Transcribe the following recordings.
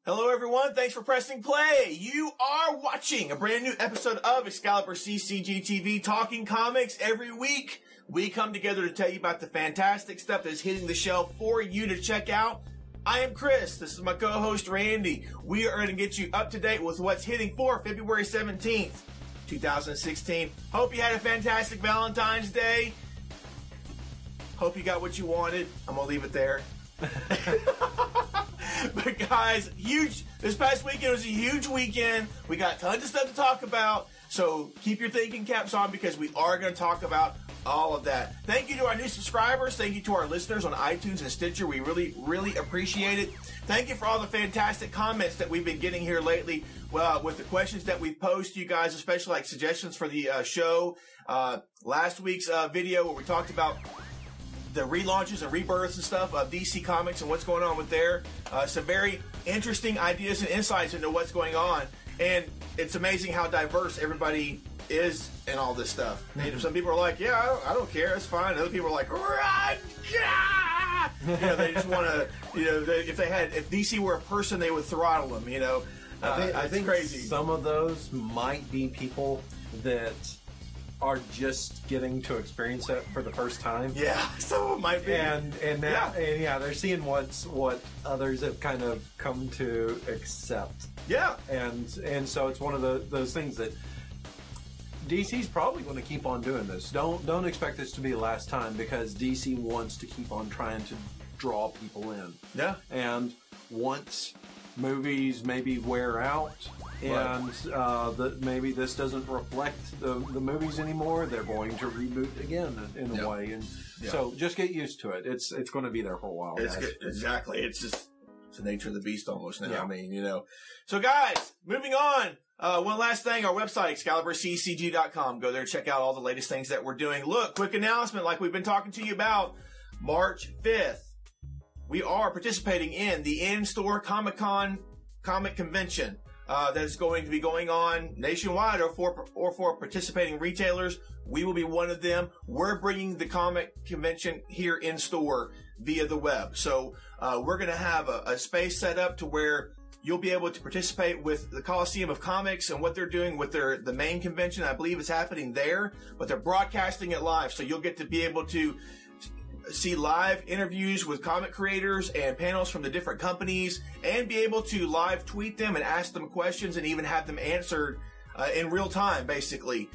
Hello, everyone. Thanks for pressing play. You are watching a brand new episode of ExcaliburCCGTV Talking Comics. Every week, we come together to tell you about the fantastic stuff that's hitting the shelf for you to check out. I am Chris. This is my co-host, Randy. We are going to get you up to date with what's hitting for February 17th, 2016. Hope you had a fantastic Valentine's Day. Hope you got what you wanted. I'm going to leave it there. But guys, this past weekend was a huge weekend. We got tons of stuff to talk about. So keep your thinking caps on because we are going to talk about all of that. Thank you to our new subscribers. Thank you to our listeners on iTunes and Stitcher. We really, really appreciate it. Thank you for all the fantastic comments that we've been getting here lately. Well, with the questions that we've posed to you guys, especially like suggestions for the show. Last week's video where we talked about the relaunches and rebirths and stuff of DC Comics and what's going on with there. Some very interesting ideas and insights into what's going on. And it's amazing how diverse everybody is in all this stuff. Some people are like, yeah, I don't care, it's fine. Other people are like, run! Yeah! They just want to, if DC were a person, they would throttle them, I think crazy. Some of those might be people that are just getting to experience it for the first time. Yeah, some of them might be. And they're seeing what others have kind of come to accept. Yeah. And so it's one of those things that DC's probably going to keep on doing this. Don't expect this to be the last time because DC wants to keep on trying to draw people in. Yeah. And once movies maybe wear out and maybe this doesn't reflect the movies anymore, they're going to reboot again in a way. And so just get used to it. It's going to be there for a while. Exactly. It's the nature of the beast almost now. Yeah. I mean, So guys, moving on. One last thing, our website, ExcaliburCCG.com. Go there, check out all the latest things that we're doing. Look, quick announcement like we've been talking to you about. March 5th, we are participating in the in-store Comic-Con comic convention that is going to be going on nationwide or for participating retailers. We will be one of them. We're bringing the comic convention here in store via the web. So we're going to have a space set up to where you'll be able to participate with the Coliseum of Comics and what they're doing with the main convention. I believe it's happening there, but they're broadcasting it live. So you'll get to be able to see live interviews with comic creators and panels from the different companies and be able to live tweet them and ask them questions and even have them answered in real time, basically,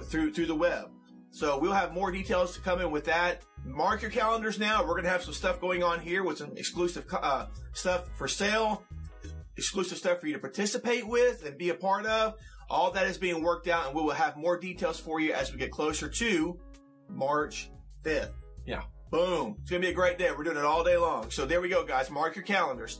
through the web. So we'll have more details to come in with that. Mark your calendars now. We're going to have some stuff going on here with some exclusive stuff for sale, exclusive stuff for you to participate with and be a part of. All that is being worked out, and we will have more details for you as we get closer to March 5th. Yeah. Boom. It's going to be a great day. We're doing it all day long. So there we go, guys. Mark your calendars.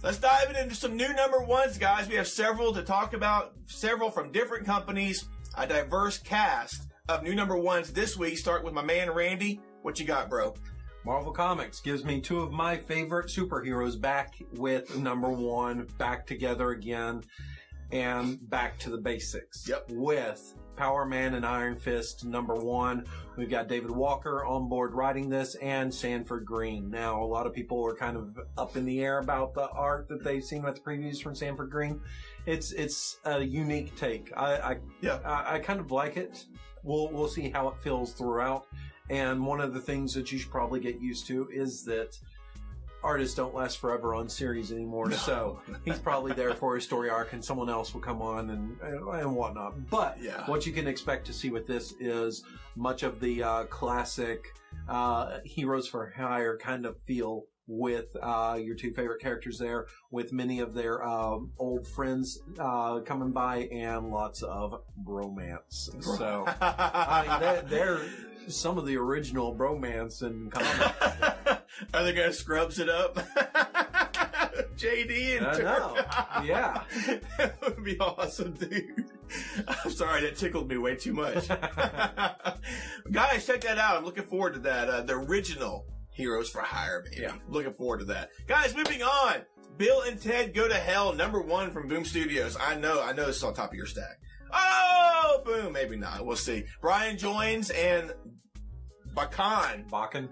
Let's dive into some new number ones, guys. We have several to talk about, several from different companies, a diverse cast of new number ones this week. Start with my man, Randy. What you got, bro? Marvel Comics gives me two of my favorite superheroes back with number one, back together again, and back to the basics. Yep. With Power Man and Iron Fist number one. We've got David Walker on board writing this and Sanford Green. Now, a lot of people are kind of up in the air about the art that they've seen with the previews from Sanford Green. It's a unique take. I kind of like it. We'll see how it feels throughout. And one of the things that you should probably get used to is that artists don't last forever on series anymore, no. So he's probably there for a story arc and someone else will come on and whatnot. But what you can expect to see with this is much of the classic Heroes for Hire kind of feel with your two favorite characters there, with many of their old friends coming by and lots of bromance. So they're some of the original bromance in comics. Are they gonna scrubs it up? JD and Turner. Yeah. That would be awesome, dude. I'm sorry, that tickled me way too much. Guys, check that out. I'm looking forward to that. The original Heroes for Hire, baby. Yeah. Looking forward to that. Guys, moving on. Bill and Ted Go to Hell, number one from Boom Studios. I know this is on top of your stack. Oh, boom. Maybe not. We'll see. Brian joins and Bacan. Bacan.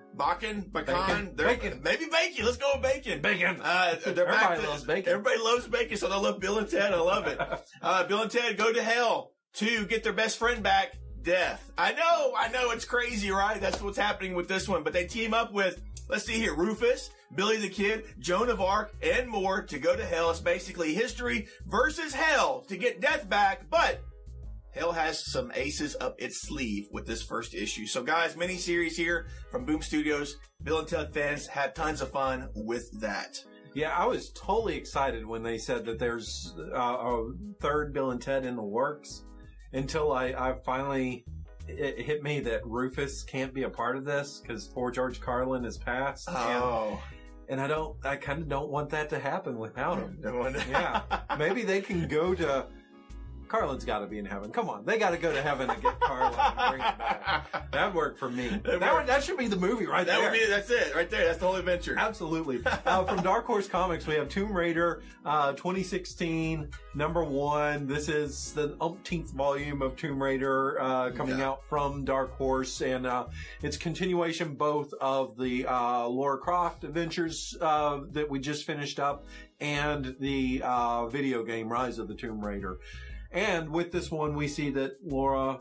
Bacon. Maybe bacon. Let's go with bacon. Bacon. Everybody loves bacon. Everybody loves bacon, so they love Bill and Ted. I love it. Bill and Ted go to hell to get their best friend back, Death. I know, it's crazy, right? That's what's happening with this one. But they team up with, let's see here, Rufus, Billy the Kid, Joan of Arc, and more to go to hell. It's basically history versus hell to get Death back, but hell has some aces up its sleeve with this first issue. So guys, mini-series here from Boom Studios. Bill and Ted fans had tons of fun with that. Yeah, I was totally excited when they said that there's a third Bill and Ted in the works until I finally, it hit me that Rufus can't be a part of this because poor George Carlin has passed. Oh. And I kind of don't want that to happen without him. No. Yeah. Maybe they can go to... Carlin's got to be in heaven. Come on. They got to go to heaven and get Carlin and bring him back. That'd work for me. That should be the movie right there. That's it. Right there. That's the whole adventure. Absolutely. From Dark Horse Comics, we have Tomb Raider 2016, #1. This is the umpteenth volume of Tomb Raider coming out from Dark Horse. And it's continuation both of the Lara Croft Adventures that we just finished up and the video game Rise of the Tomb Raider. And with this one, we see that Lara,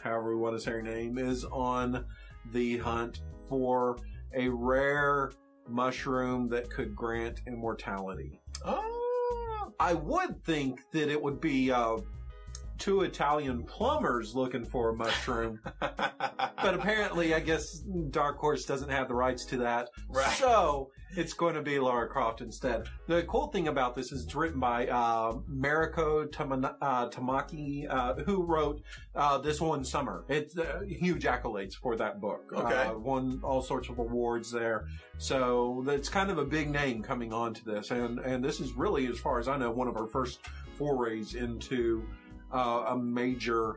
however we want to say her name, is on the hunt for a rare mushroom that could grant immortality. Oh! I would think that it would be two Italian plumbers looking for a mushroom. But apparently, I guess Dark Horse doesn't have the rights to that. Right. So it's going to be Lara Croft instead. The cool thing about this is it's written by Mariko Tamaki, who wrote This One Summer. It's huge accolades for that book. Okay. Won all sorts of awards there. So it's kind of a big name coming on to this. And this is really, as far as I know, one of her first forays into a major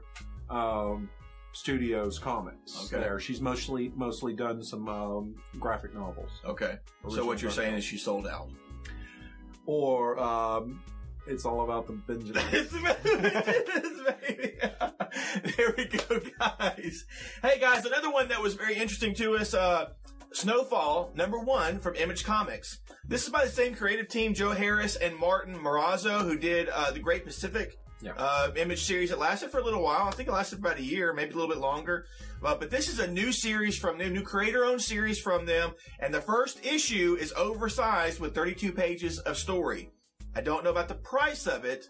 studios comics. Okay. There, she's mostly done some graphic novels. Okay. So what you're saying is she sold out, or it's all about the Benjamin. There we go, guys. Hey, guys, another one that was very interesting to us. Snowfall, #1 from Image Comics. This is by the same creative team, Joe Harris and Martin Morazzo, who did the Great Pacific Image series. It lasted for a little while. I think it lasted about a year, maybe a little bit longer. But this is a new series from them, new creator-owned series from them. And the first issue is oversized with 32 pages of story. I don't know about the price of it,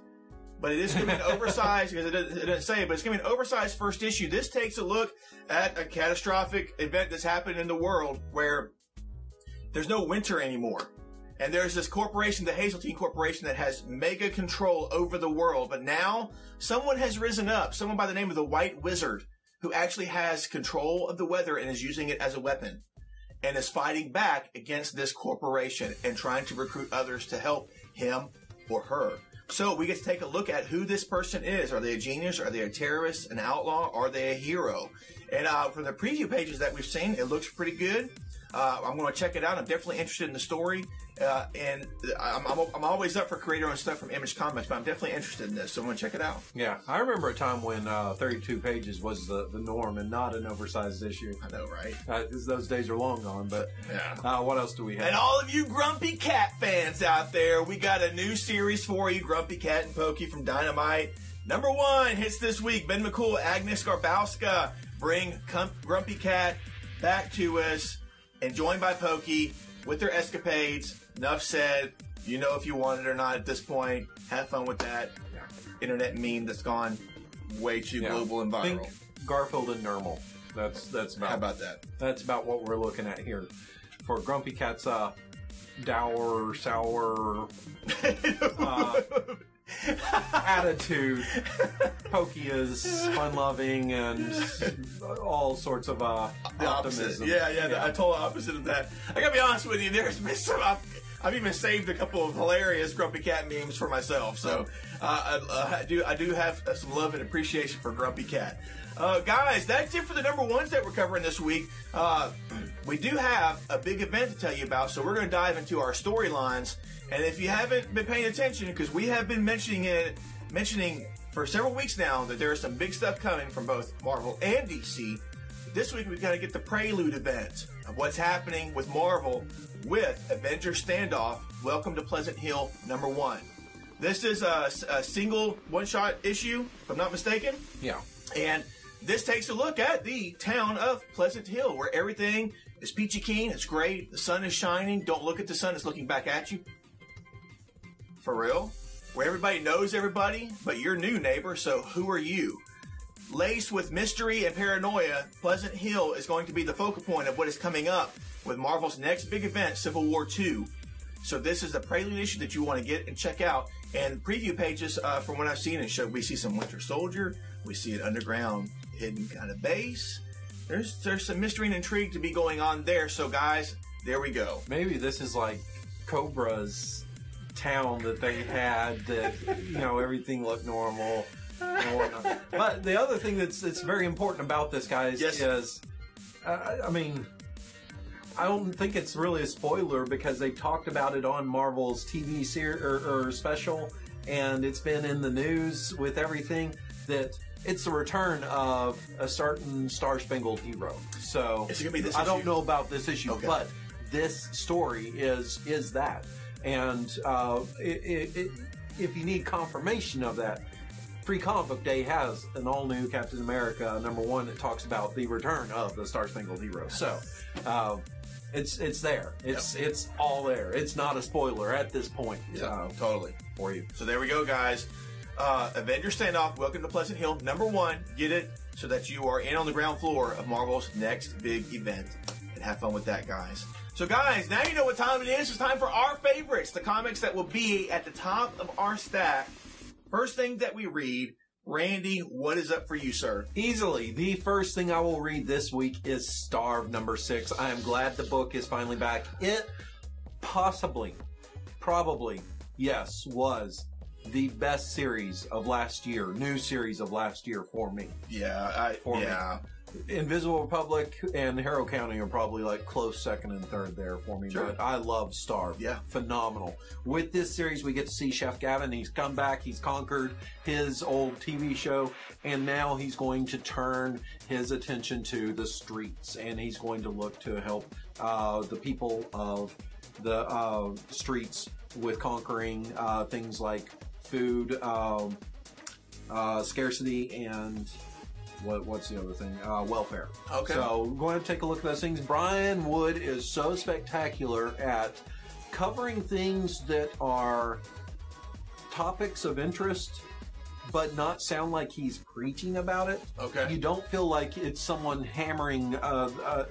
but it is going to be an oversized, because it doesn't say it, but it's going to be an oversized first issue. This takes a look at a catastrophic event that's happened in the world where there's no winter anymore. And there's this corporation, the Hazeltine Corporation, that has mega control over the world. But now someone has risen up, someone by the name of the White Wizard, who actually has control of the weather and is using it as a weapon and is fighting back against this corporation and trying to recruit others to help him or her. So we get to take a look at who this person is. Are they a genius? Are they a terrorist, an outlaw? Are they a hero? And from the preview pages that we've seen, it looks pretty good. I'm going to check it out. I'm definitely interested in the story. And I'm always up for creator-owned stuff from Image Comics, but I'm definitely interested in this, so I'm going to check it out. Yeah, I remember a time when 32 pages was the norm and not an oversized issue. I know, right? Those days are long gone, but yeah. What else do we have? And all of you Grumpy Cat fans out there, we got a new series for you, Grumpy Cat and Pokey from Dynamite. #1 hits this week. Ben McCool, Agnes Garbowska bring Grumpy Cat back to us and joined by Pokey with their escapades. Enough said. You know if you want it or not at this point. Have fun with that internet meme that's gone way too global and viral. Think Garfield and Nermal. That's about. How about that? That's about what we're looking at here for Grumpy Cat's dour, sour attitude. Pokey is fun-loving and all sorts of optimism. Yeah, the total opposite of that. I gotta be honest with you. There's been some. I've even saved a couple of hilarious Grumpy Cat memes for myself. So I do have some love and appreciation for Grumpy Cat. Guys, that's it for the #1s that we're covering this week. We do have a big event to tell you about, so we're going to dive into our storylines. And if you haven't been paying attention, because we have been mentioning for several weeks now that there is some big stuff coming from both Marvel and DC, this week we've got to get the prelude event of what's happening with Marvel with Avengers Standoff. Welcome to Pleasant Hill #1. This is a single one-shot issue, if I'm not mistaken. Yeah. And this takes a look at the town of Pleasant Hill, where everything is peachy keen. It's great. The sun is shining. Don't look at the sun. It's looking back at you. For real. Where everybody knows everybody, but you're new, neighbor, so who are you? Laced with mystery and paranoia, Pleasant Hill is going to be the focal point of what is coming up with Marvel's next big event, Civil War II. So this is the prelude issue that you want to get and check out. And preview pages, from what I've seen, we see some Winter Soldier, we see an underground hidden kind of base. There's some mystery and intrigue to be going on there. So guys, there we go. Maybe this is like Cobra's town that they had that, everything looked normal and whatnot. But the other thing that's very important about this, guys, is, I don't think it's really a spoiler because they talked about it on Marvel's TV series or special, and it's been in the news with everything that it's the return of a certain Star-Spangled Hero. So is it gonna be this I issue? don't know about this issue, okay. But this story is that. And if you need confirmation of that, Free Comic Book Day has an all-new Captain America #1 that talks about the return of the Star-Spangled Hero. So it's there. It's all there. It's not a spoiler at this point. Yeah, totally. For you. So there we go, guys. Avengers Standoff, welcome to Pleasant Hill #1. Get it so that you are in on the ground floor of Marvel's next big event. And have fun with that, guys. So guys, now you know what time it is. It's time for our favorites, the comics that will be at the top of our stack. First thing that we read, Randy, what is up for you, sir? Easily, the first thing I will read this week is Starve #6. I am glad the book is finally back. It probably, yes, was the best series of last year, new series of last year for me. Yeah, Me. Invisible Republic and Harrow County are probably like close second and third there for me. Sure. But I love Starve. Yeah. Phenomenal. With this series, we get to see Chef Gavin. He's come back. He's conquered his old TV show. And now he's going to turn his attention to the streets. And he's going to look to help the people of the streets with conquering things like food, scarcity, and what's the other thing? Welfare. Okay. So we're going to take a look at those things. Brian Wood is so spectacular at covering things that are topics of interest, but not sound like he's preaching about it. Okay. You don't feel like it's someone hammering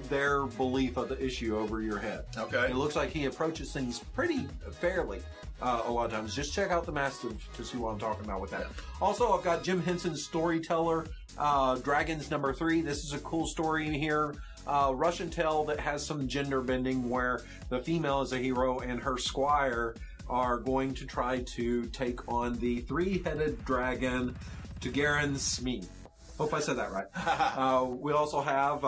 their belief of the issue over your head. Okay. It looks like he approaches things pretty fairly. A lot of times. Just check out the Massive to see what I'm talking about with that. Also, I've got Jim Henson's Storyteller, Dragons #3. This is a cool story in here. Russian tale that has some gender bending where the female is a hero and her squire are going to try to take on the three-headed dragon Tagarin Smee. Hope I said that right. We also have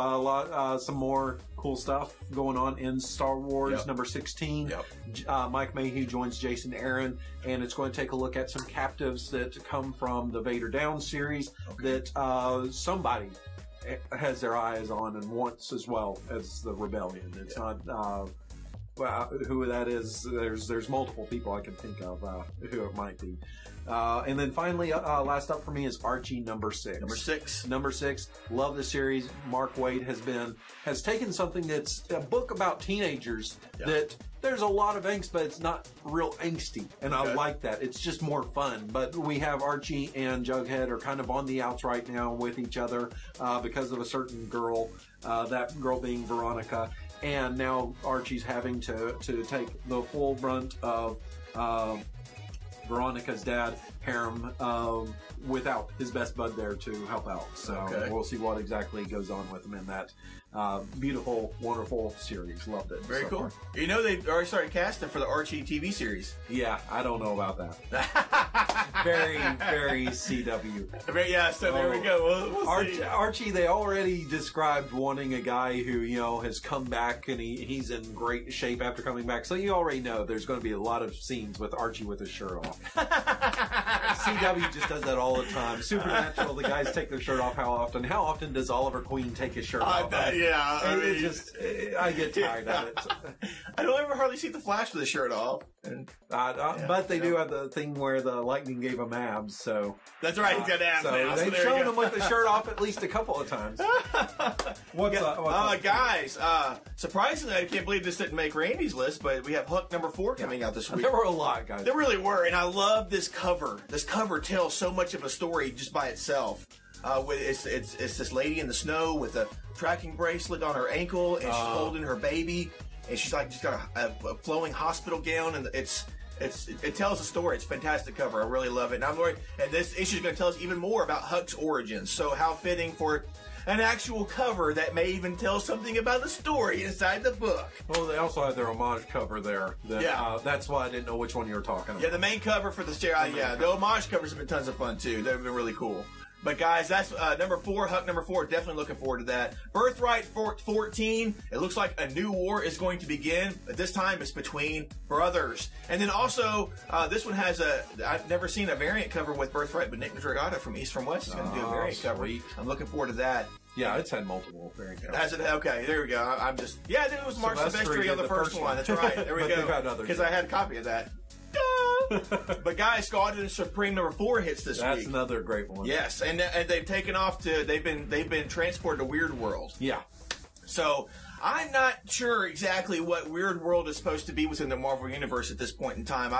some more cool stuff going on in Star Wars #16. Yep. Mike Mayhew joins Jason Aaron, and it's going to take a look at some captives that come from the Vader Down series that somebody has their eyes on and wants as well as the Rebellion. It's not who that is. There's multiple people I can think of who it might be. And then finally, last up for me is Archie #6. #6. Love the series. Mark Waid has taken something that's a book about teenagers that there's a lot of angst, but it's not real angsty. And I like that. It's just more fun. But we have Archie and Jughead are kind of on the outs right now with each other because of a certain girl, that girl being Veronica. And now Archie's having to take the full brunt of Veronica's dad, Harem, without his best bud there to help out. So we'll see what exactly goes on with him in that beautiful, wonderful series. Loved it. Very cool. You know, they've already started casting for the Archie TV series. Yeah, I don't know about that. Very, very CW. Yeah, so there we go. We'll see. Archie, they already described wanting a guy who, has come back and he's in great shape after coming back. So you already know there's going to be a lot of scenes with Archie with his shirt off. CW just does that all the time. Supernatural, the guys take their shirt off how often? How often does Oliver Queen take his shirt off? Yeah. I get tired of it. I don't ever hardly see the Flash with his shirt off. And, but they do have the thing where the lightning gave him abs, so... That's right, he's got abs now. They've shown him with the shirt off at least a couple of times. What's up? Guys, surprisingly, I can't believe this didn't make Randy's list, but we have Hook number 4 coming out this week. There were a lot, guys. There really were, and I love this cover. This cover tells so much of a story just by itself. It's this lady in the snow with a tracking bracelet on her ankle, and she's holding her baby, and she's like just got a flowing hospital gown, and it tells a story. It's a fantastic cover. I really love it, and this issue is going to tell us even more about Huck's origins. So how fitting for an actual cover that may even tell something about the story inside the book. Well, they also had their homage cover there. That's why I didn't know which one you were talking about. Yeah, the main cover for the the homage covers have been tons of fun too. They've been really cool. But guys, that's number 4, Huck number 4. Definitely looking forward to that. Birthright 14. It looks like a new war is going to begin. But this time it's between brothers. And then also, this one has I've never seen a variant cover with Birthright, but Nick Dragata from East from West is going to do a variant cover. I'm looking forward to that. Yeah, it's had multiple variant covers. Has it? Okay, there we go. It was Mark Silvestri on the first one. That's right. There we go. Because I had a copy of that. But guys, Squadron Supreme number 4 hits this week. That's another great one. Yes, and they've taken off they've been transported to Weird World. Yeah. So I'm not sure exactly what Weird World is supposed to be within the Marvel Universe at this point in time.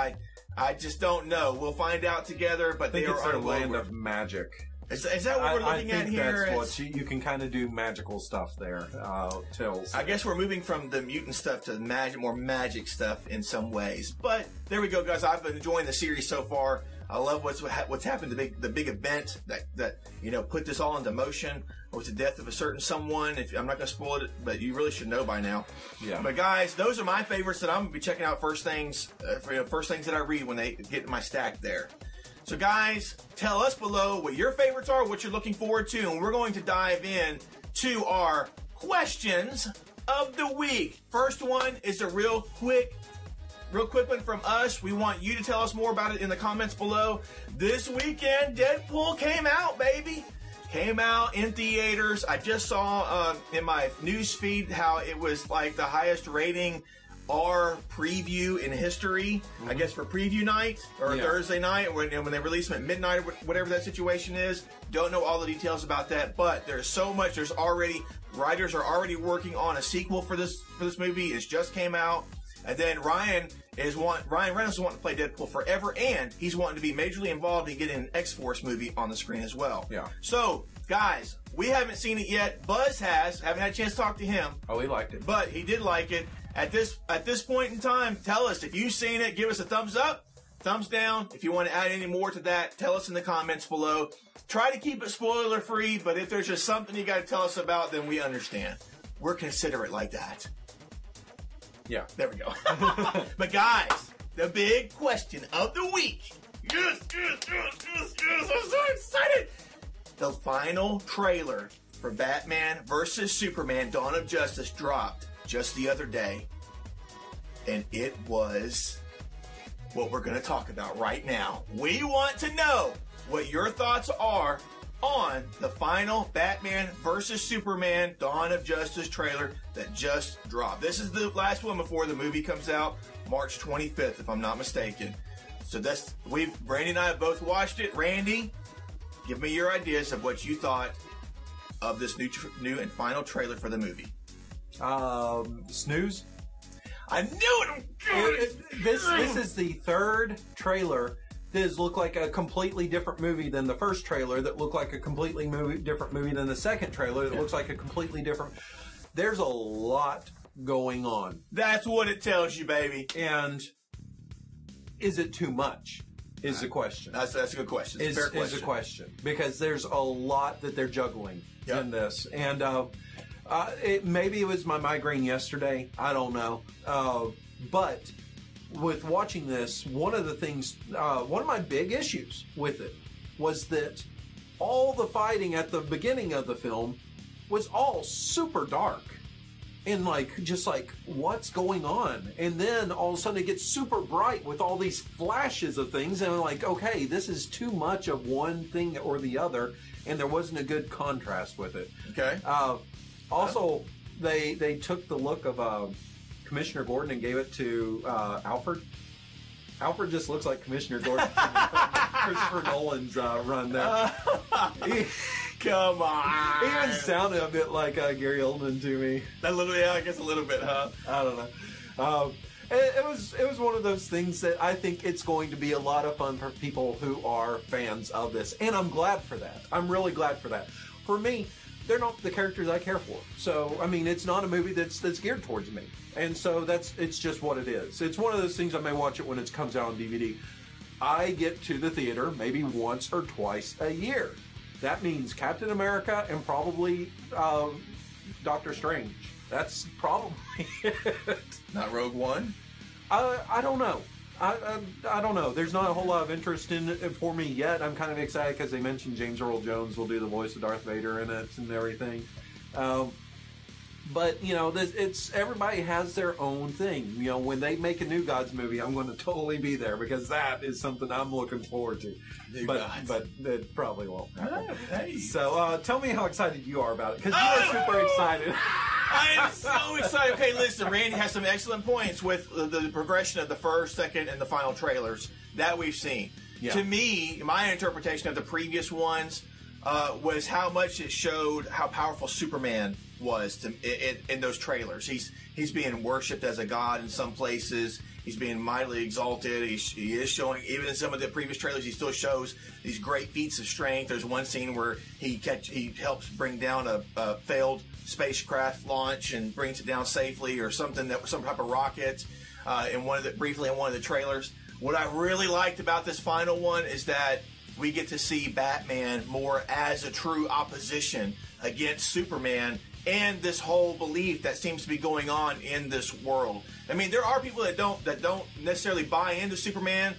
I just don't know. We'll find out together, but they are a land of magic. Is that what we're looking at here? That's what you can kind of do magical stuff there. I guess we're moving from the mutant stuff to more magic stuff in some ways. But there we go, guys. I've been enjoying the series so far. I love what's happened. The big event that put this all into motion was the death of a certain someone. I'm not going to spoil it, but you really should know by now. Yeah. But guys, those are my favorites that I'm going to be checking out first things that I read when they get in my stack there. So guys, tell us below what your favorites are, what you're looking forward to, and we're going to dive in to our questions of the week. First one is a real quick one from us. We want you to tell us more about it in the comments below. This weekend, Deadpool came out, baby. Came out in theaters. I just saw in my news feed how it was like the highest rating R preview in history, I guess, for preview night or Thursday night when they release them at midnight or whatever that situation is. Don't know all the details about that, but there's so much. Writers are already working on a sequel for this movie. It's just came out, and then Ryan Reynolds is wanting to play Deadpool forever, and he's wanting to be majorly involved in getting an X-Force movie on the screen as well. Yeah. So guys, we haven't seen it yet. Buzz has. Haven't had a chance to talk to him. Oh, he liked it, but he did like it. At this point in time, tell us if you've seen it. Give us a thumbs up, thumbs down. If you want to add any more to that, tell us in the comments below. Try to keep it spoiler free, but if there's just something you got to tell us about, then we understand. We're considerate like that. Yeah. There we go. But guys, the big question of the week. Yes. I'm so excited. The final trailer for Batman vs. Superman: Dawn of Justice dropped just the other day, and it was what we're going to talk about right now. We want to know what your thoughts are on the final Batman vs. Superman Dawn of Justice trailer that just dropped. This is the last one before the movie comes out, March 25th, if I'm not mistaken. So Randy and I have both watched it. Randy, give me your ideas of what you thought of this new and final trailer for the movie. Snooze. I knew it. This is the third trailer that has looked like a completely different movie than the first trailer, that looked like a completely different movie than the second trailer that looks like a completely different. There's a lot going on. That's what it tells you, baby. And is it too much? Is the question. That's a good question. It's a fair question. Is a question, because there's a lot that they're juggling in this, and maybe it was my migraine yesterday. I don't know. But with watching this, one of my big issues with it was that all the fighting at the beginning of the film was all super dark. and just what's going on? And then all of a sudden it gets super bright with all these flashes of things, and I'm like, okay, this is too much of one thing or the other, and there wasn't a good contrast with it. Okay. Also, they took the look of Commissioner Gordon and gave it to Alfred. Alfred just looks like Commissioner Gordon from Christopher Nolan's run there. Come on. He even sounded a bit like Gary Oldman to me. A little, yeah, I guess a little bit, huh? I don't know. It was one of those things that I think it's going to be a lot of fun for people who are fans of this, and I'm glad for that. I'm really glad for that. For me, they're not the characters I care for. So, I mean, it's not a movie that's geared towards me. And so it's just what it is. It's one of those things I may watch it when it comes out on DVD. I get to the theater maybe once or twice a year. That means Captain America and probably Doctor Strange. That's probably it. Not Rogue One? I don't know. I don't know. There's not a whole lot of interest in it for me yet. I'm kind of excited because they mentioned James Earl Jones will do the voice of Darth Vader in it and everything. But, you know, it's everybody has their own thing. You know, when they make a New Gods movie, I'm going to totally be there because that is something I'm looking forward to. But it probably won't happen. Oh, hey. So tell me how excited you are about it because you are super excited. I am so excited. Okay, listen, Randy has some excellent points with the progression of the first, second, and the final trailers that we've seen. Yeah. To me, my interpretation of the previous ones was how much it showed how powerful Superman was in those trailers. He's being worshipped as a god in some places. He's being mightily exalted. He is showing, even in some of the previous trailers, he still shows these great feats of strength. There's one scene where he helps bring down a failed spacecraft launch and brings it down safely, or some type of rocket. Briefly in one of the trailers. What I really liked about this final one is that we get to see Batman more as a true opposition against Superman, and this whole belief that seems to be going on in this world. I mean, there are people that don't necessarily buy into Superman,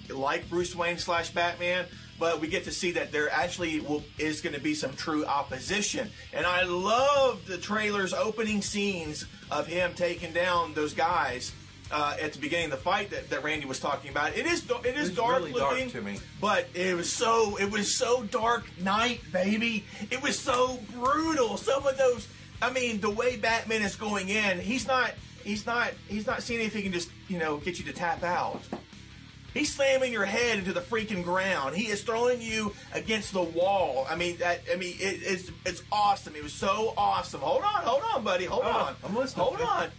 like Bruce Wayne / Batman, but we get to see that there actually is going to be some true opposition. And I love the trailer's opening scenes of him taking down those guys at the beginning of the fight that Randy was talking about. It is dark really looking, dark to me. But it was so dark night, baby. It was so brutal. Some of those, I mean, the way Batman is going in, he's not seeing if he can just, get you to tap out. He's slamming your head into the freaking ground. He is throwing you against the wall. It's awesome. It was so awesome. Hold on, buddy. Hold on. I'm listening. Hold on.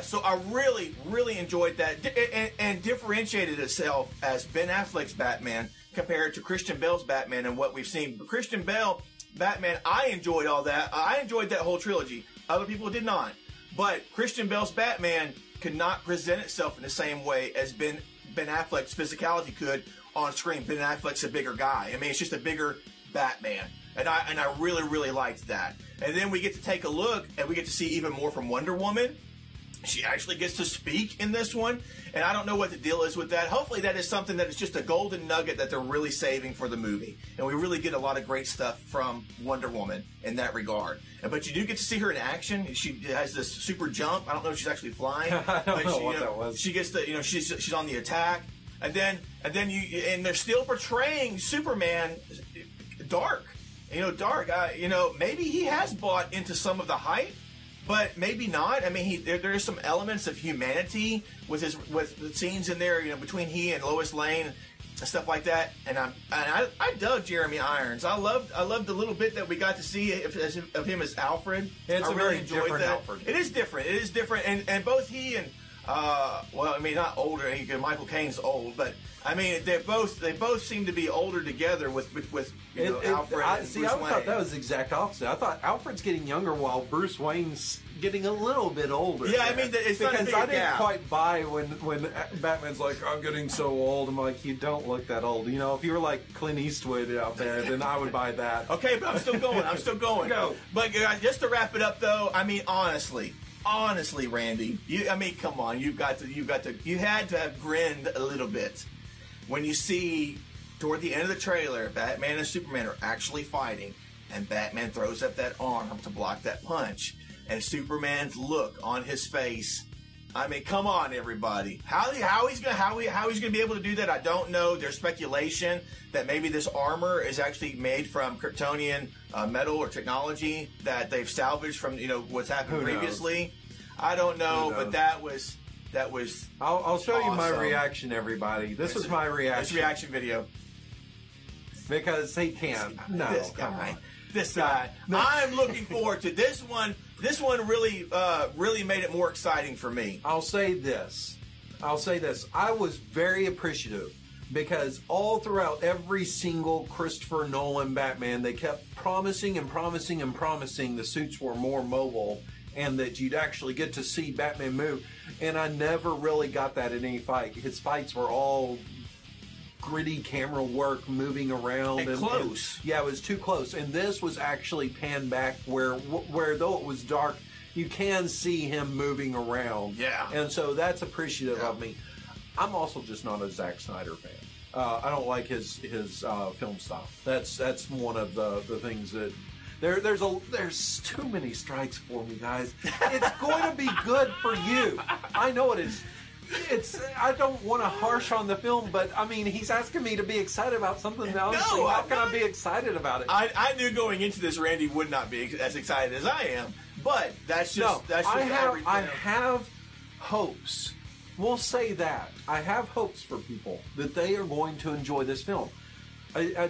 So I really, really enjoyed that and differentiated itself as Ben Affleck's Batman compared to Christian Bale's Batman and what we've seen. But Christian Bale, Batman, I enjoyed all that. I enjoyed that whole trilogy. Other people did not. But Christian Bale's Batman could not present itself in the same way as Ben Affleck's physicality could on screen. Ben Affleck's a bigger guy. I mean, it's just a bigger Batman. And I really, really liked that. And then we get to take a look and we get to see even more from Wonder Woman. She actually gets to speak in this one, and I don't know what the deal is with that. Hopefully that is something that is just a golden nugget that they're really saving for the movie, and we really get a lot of great stuff from Wonder Woman in that regard. But you do get to see her in action. She has this super jump. I don't know if she's actually flying. I don't know what that was. She gets the, she's on the attack, and then they're still portraying Superman dark. Dark. Maybe he has bought into some of the hype. But maybe not. I mean, there are some elements of humanity with the scenes in there, between he and Lois Lane and stuff like that. And I dug Jeremy Irons. I loved the little bit that we got to see of him as Alfred. It's I a really very enjoyed different that. Alfred. It is different, and both he and not older. Michael Caine's old, but I mean, they both seem to be older together with Alfred and Bruce Wayne. I thought that was the exact opposite. I thought Alfred's getting younger while Bruce Wayne's getting a little bit older. Yeah, I mean, it's not a big because I didn't gap. quite buy when Batman's like, I'm getting so old. I'm like, you don't look that old. If you were like Clint Eastwood out there, then I would buy that. Okay, but I'm still going. Go. But just to wrap it up, though, I mean, honestly, Randy, come on, you had to have grinned a little bit when you see toward the end of the trailer, Batman and Superman are actually fighting, and Batman throws up that arm to block that punch. and Superman's look on his face. I mean, come on, everybody. How he's gonna be able to do that, I don't know. There's speculation that maybe this armor is actually made from Kryptonian metal or technology that they've salvaged from what's happened previously. I don't know, but that was. I'll show awesome. you my reaction, everybody. This was my reaction. This reaction video. Because he can. No, this guy. No. I'm looking forward to this one. This one really made it more exciting for me. I'll say this. I was very appreciative because all throughout every single Christopher Nolan Batman, they kept promising and promising and promising the suits were more mobile and that you'd actually get to see Batman move. And I never really got that in any fight. His fights were all gritty camera work, moving around and close. Yeah, it was too close. And this was actually panned back where though it was dark, you can see him moving around. Yeah. And so that's appreciative of me. I'm also just not a Zack Snyder fan. I don't like his film style. That's one of the things that there's too many strikes for me, guys. It's going to be good for you. I know it is. I don't want to harsh on the film, but I mean, he's asking me to be excited about something else. No, how can I be excited about it? I knew going into this, Randy would not be as excited as I am, but that's just everything. I have hopes. We'll say that. I have hopes for people that they are going to enjoy this film.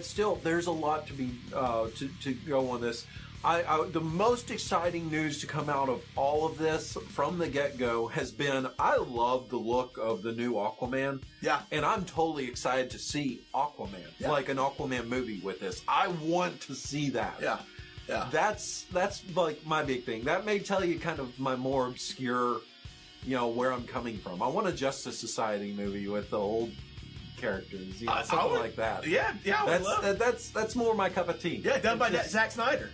Still, there's a lot to be to go on this. The most exciting news to come out of all of this from the get-go has been, I love the look of the new Aquaman. Yeah. And I'm totally excited to see Aquaman, like an Aquaman movie with this. I want to see that. Yeah. Yeah. That's like my big thing. That may tell you kind of my more obscure, where I'm coming from. I want a Justice Society movie with the old characters, something like that. Yeah, I would love it. That's more my cup of tea. Yeah, done by Zack Snyder.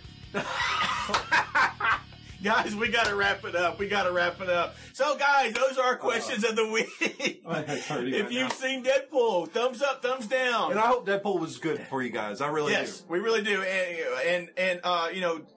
Guys, we got to wrap it up. So, guys, those are our questions of the week. If you've seen Deadpool, thumbs up, thumbs down. And I hope Deadpool was good for you guys. I really do. Yes, we really do. And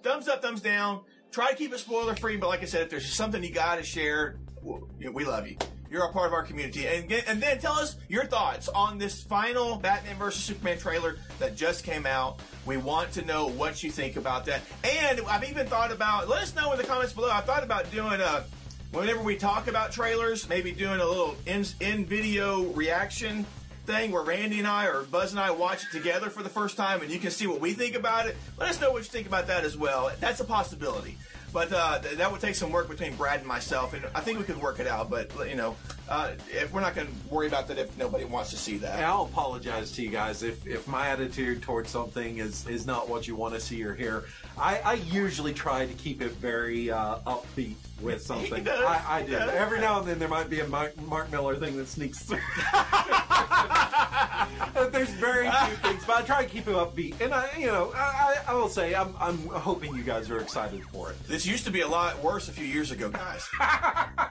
thumbs up, thumbs down. Try to keep it spoiler free, but like I said, if there's something you got to share, we love you. You're a part of our community. And then tell us your thoughts on this final Batman vs. Superman trailer that just came out. We want to know what you think about that. And I've even thought about, let us know in the comments below, I thought about doing whenever we talk about trailers, maybe doing a little in-video reaction thing where Randy and I or Buzz and I watch it together for the first time and you can see what we think about it. Let us know what you think about that as well. That's a possibility. But that would take some work between Brad and myself, and I think we could work it out. But if we're not going to worry about that if nobody wants to see that. And I'll apologize to you guys if my attitude towards something is not what you want to see or hear. I usually try to keep it very upbeat with something. I do. Every now and then there might be a Mark Miller thing that sneaks through. There's very few things, but I try to keep it upbeat. And I will say I'm hoping you guys are excited for it. This used to be a lot worse a few years ago, guys.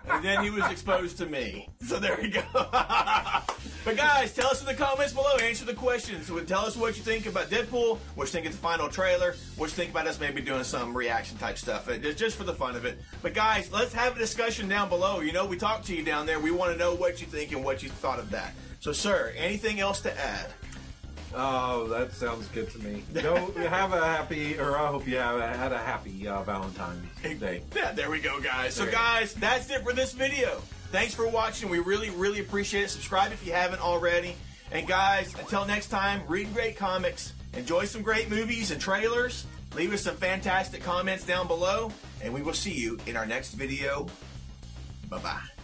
And then he was exposed to me. So there we go. But guys, tell us in the comments below. Answer the questions. Tell us what you think about Deadpool. What you think of the final trailer. What you think about us maybe doing some reaction type stuff. Just for the fun of it. But guys, let's have a discussion down below. We talk to you down there. We want to know what you think and what you thought of that. So, sir, anything else to add? Oh, that sounds good to me. Have a happy, or I hope you had a happy Valentine's Day. Yeah, there we go, guys. So, guys, that's it for this video. Thanks for watching. We really, really appreciate it. Subscribe if you haven't already. And, guys, until next time, read great comics, enjoy some great movies and trailers, leave us some fantastic comments down below, and we will see you in our next video. Bye-bye.